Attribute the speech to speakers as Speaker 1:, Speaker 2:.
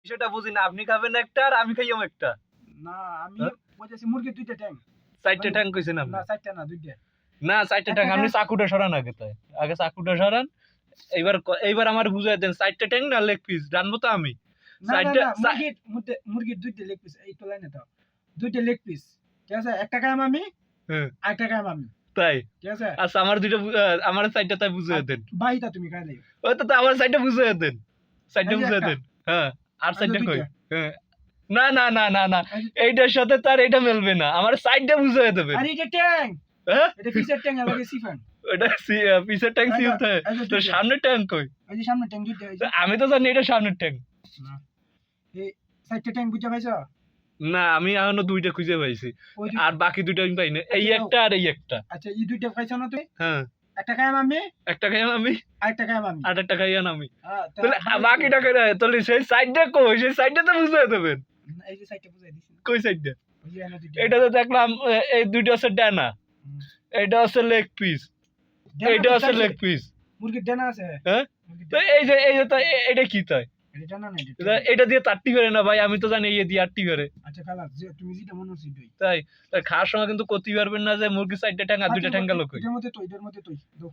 Speaker 1: বিষয়টা বুঝি না, আপনি খাবেন একটা আর আমি খাইয়াম একটা।
Speaker 2: না আমি
Speaker 1: হ্যাঁ?
Speaker 2: বলতেছি মুরগির 2টা ট্যাং।
Speaker 1: 4টে ঠ্যাং কইছেন আপনি।
Speaker 2: না 4টা না 2টা।
Speaker 1: না 4টে ঠ্যাং, আপনি চাকুটা সরান আগে তাই। আগে চাকুটা সরান। এইবার আমার বুঝাই দেন 4টে ঠ্যাং না লেগ পিস রানবো তো আমি।
Speaker 2: না
Speaker 1: 4টে
Speaker 2: মুরগির 2টা লেগ পিস এই তো লাইনে দাও। 2টা লেগ পিস। ঠিক আছে? একটা খাইলাম আমি,
Speaker 1: হ্যাঁ,
Speaker 2: আরেকটা খাইলাম আমি।
Speaker 1: তাই।
Speaker 2: ঠিক আছে?
Speaker 1: আচ্ছা আমার 2টা আমার 4টা তাই বুঝাই দেন।
Speaker 2: বাকিটা তুমি খাই দিও।
Speaker 1: ওই তো আমার 4টা বুঝাই দেন। 4টা
Speaker 2: এই যে
Speaker 1: বুঝাই
Speaker 2: একটা,
Speaker 1: দেন। হ্যাঁ, আর
Speaker 2: এই যে
Speaker 1: 4টা কই?
Speaker 2: 2টা।
Speaker 1: হ্যাঁ। না, না, না, না, না।
Speaker 2: এই যে
Speaker 1: এইটার সাথে তো আর এটা মিলবে না। আমার 4টা বুঝাই দেবেন।
Speaker 2: আরে এটা ট্যাং।
Speaker 1: হ্যাঁ?
Speaker 2: এটা কিসের ট্যাং লাগে সিফান।
Speaker 1: ওটা পিছের ট্যাং
Speaker 2: এই যে
Speaker 1: সিলতে হয়।
Speaker 2: এই যে
Speaker 1: তো
Speaker 2: 2টা।
Speaker 1: সামনের ট্যাং কই?
Speaker 2: এই যে সামনে ট্যাং 2টা এই যে।
Speaker 1: আমি তো জানি এটা সামনের ট্যাং।
Speaker 2: না। এই 4টা ট্যাং বুঝা পাইছো?
Speaker 1: না আমি এখনো 2টা খুঁজে পাইছি।
Speaker 2: ওই
Speaker 1: আর
Speaker 2: 2টা।
Speaker 1: বাকি 2টা আমি পাই না। এই
Speaker 2: আচ্ছা দাও।
Speaker 1: একটা আর এই একটা।
Speaker 2: আচ্ছা এই 2টা খাইছো না তুমি?
Speaker 1: হ্যাঁ,
Speaker 2: একটা খাইলাম আমি,
Speaker 1: একটা খাইলাম আমি,
Speaker 2: আরেকটা খাইলাম আমি।
Speaker 1: আরেকটা খাইয়ান আমি।
Speaker 2: হ্যাঁ, তা
Speaker 1: তাহলে
Speaker 2: বাকি
Speaker 1: বাকিটা কই রয়? তাহলে সেই সাইডটা কই? সেই সাইডটা তো বুঝাই দেবেন।
Speaker 2: এই যে 4টা বুঝাই দিছি না।
Speaker 1: কই সাইডটা?
Speaker 2: ওই যে এনে 2টা।
Speaker 1: এটা তো দেখলাম এই 2টা হচ্ছে ডানা।
Speaker 2: হুম।
Speaker 1: এটা হচ্ছে লেগ পিস।
Speaker 2: ডানা
Speaker 1: এইটা
Speaker 2: তো
Speaker 1: হচ্ছে
Speaker 2: চাইছে।
Speaker 1: Leg piece.
Speaker 2: মুরগির ডানা আছে।
Speaker 1: হ্যাঁ?
Speaker 2: মুরগির
Speaker 1: তো
Speaker 2: ডানা।
Speaker 1: এই যে তো এটা কি তাই?
Speaker 2: এটা ডানা না এটা
Speaker 1: এটা
Speaker 2: ট্যাং।
Speaker 1: এটা দিয়ে তাট্টি করে না ভাই, আমি তো জানি এই দিয়ে আটটি করে।
Speaker 2: আচ্ছা খালাস যে তুমি যেটা মনে হচ্ছে এটাই।
Speaker 1: তাই তাই খাওয়ার সময় কিন্তু করতেই পারবেন না যে মুরগির 4টা ঠ্যাং আর 2টা ঠ্যাং গেল কই।
Speaker 2: এটার মধ্যে তো এটার মধ্যে তো দাও।